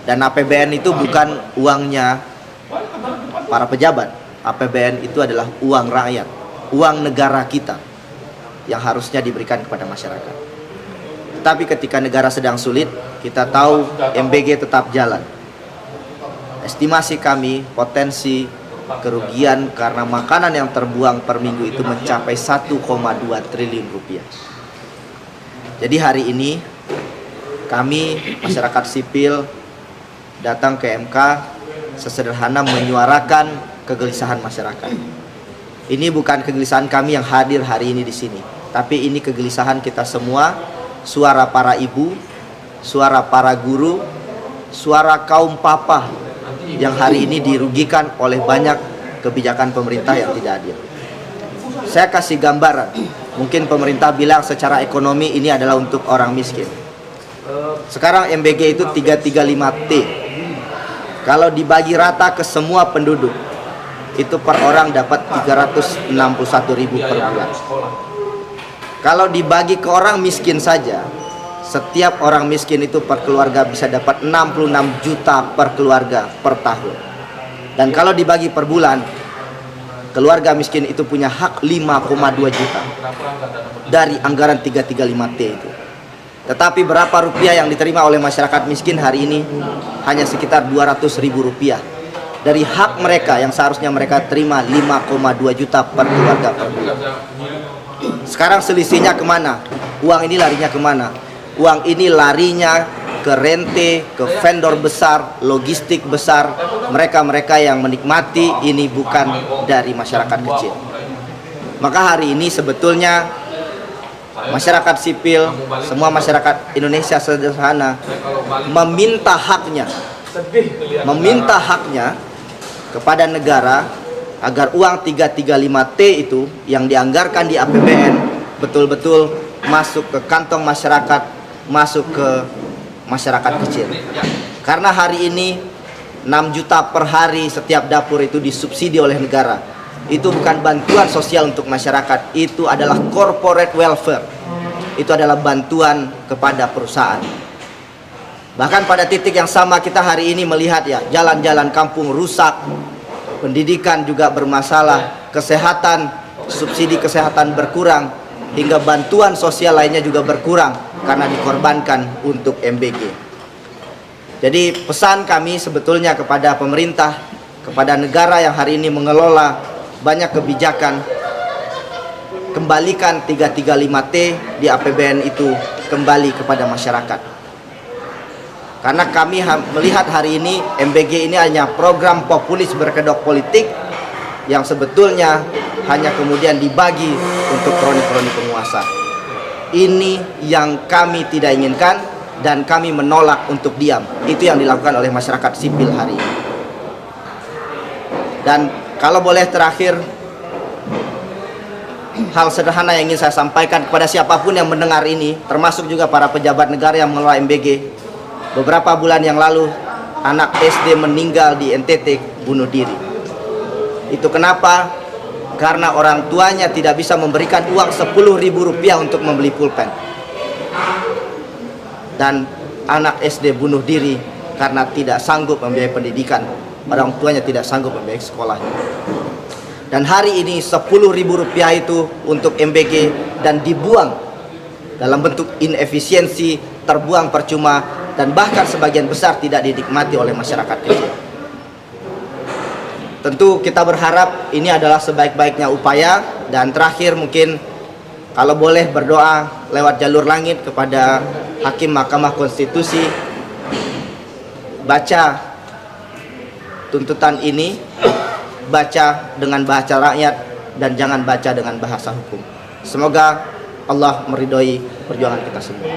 Dan APBN itu bukan uangnya para pejabat. APBN itu adalah uang rakyat, uang negara kita yang harusnya diberikan kepada masyarakat. Tetapi ketika negara sedang sulit, kita tahu MBG tetap jalan. Estimasi kami, potensi kerugian karena makanan yang terbuang per minggu itu mencapai 1,2 triliun rupiah. Jadi hari ini kami masyarakat sipil datang ke MK sesederhana menyuarakan kegelisahan masyarakat. Ini bukan kegelisahan kami yang hadir hari ini di sini, tapi ini kegelisahan kita semua, suara para ibu, suara para guru, suara kaum papa yang hari ini dirugikan oleh banyak kebijakan pemerintah yang tidak adil. Saya kasih gambaran, mungkin pemerintah bilang secara ekonomi ini adalah untuk orang miskin. Sekarang MBG itu 335T. Kalau dibagi rata ke semua penduduk, itu per orang dapat 361.000 per bulan. Kalau dibagi ke orang miskin saja, setiap orang miskin itu per keluarga bisa dapat 66 juta per keluarga per tahun. Dan kalau dibagi per bulan, keluarga miskin itu punya hak 5,2 juta dari anggaran 335T itu. Tetapi berapa rupiah yang diterima oleh masyarakat miskin hari ini? Hanya sekitar 200.000 rupiah dari hak mereka yang seharusnya mereka terima 5,2 juta per keluarga per bulan. Sekarang selisihnya kemana? Uang ini larinya kemana? Uang ini larinya ke rente, ke vendor besar, logistik besar, mereka-mereka yang menikmati ini bukan dari masyarakat kecil. Maka hari ini sebetulnya masyarakat sipil, semua masyarakat Indonesia sederhana meminta haknya kepada negara agar uang 335T itu yang dianggarkan di APBN betul-betul masuk ke kantong masyarakat, masuk ke masyarakat kecil. Karena hari ini 6 juta per hari setiap dapur itu disubsidi oleh negara. Itu bukan bantuan sosial untuk masyarakat, itu adalah corporate welfare. Itu adalah bantuan kepada perusahaan. Bahkan pada titik yang sama kita hari ini melihat ya, jalan-jalan kampung rusak, pendidikan juga bermasalah, kesehatan, subsidi kesehatan berkurang, hingga bantuan sosial lainnya juga berkurang karena dikorbankan untuk MBG. Jadi pesan kami sebetulnya kepada pemerintah, kepada negara yang hari ini mengelola banyak kebijakan, kembalikan 335T di APBN itu kembali kepada masyarakat. Karena kami melihat hari ini MBG ini hanya program populis berkedok politik yang sebetulnya hanya kemudian dibagi untuk kroni-kroni penguasa. Ini yang kami tidak inginkan dan kami menolak untuk diam. Itu yang dilakukan oleh masyarakat sipil hari ini. Dan kalau boleh terakhir, hal sederhana yang ingin saya sampaikan kepada siapapun yang mendengar ini, termasuk juga para pejabat negara yang mengelola MBG. Beberapa bulan yang lalu, anak SD meninggal di NTT bunuh diri. Itu kenapa? Karena orang tuanya tidak bisa memberikan uang 10.000 rupiah untuk membeli pulpen. Dan anak SD bunuh diri karena tidak sanggup membiayai pendidikan. Orang tuanya tidak sanggup membiayai sekolahnya. Dan hari ini 10.000 rupiah itu untuk MBG dan dibuang dalam bentuk inefisiensi, terbuang percuma, dan bahkan sebagian besar tidak dinikmati oleh masyarakat kecil. Tentu kita berharap ini adalah sebaik-baiknya upaya. Dan terakhir mungkin kalau boleh berdoa lewat jalur langit kepada Hakim Mahkamah Konstitusi, baca tuntutan ini, baca dengan bahasa rakyat dan jangan baca dengan bahasa hukum. Semoga Allah meridhoi perjuangan kita semua.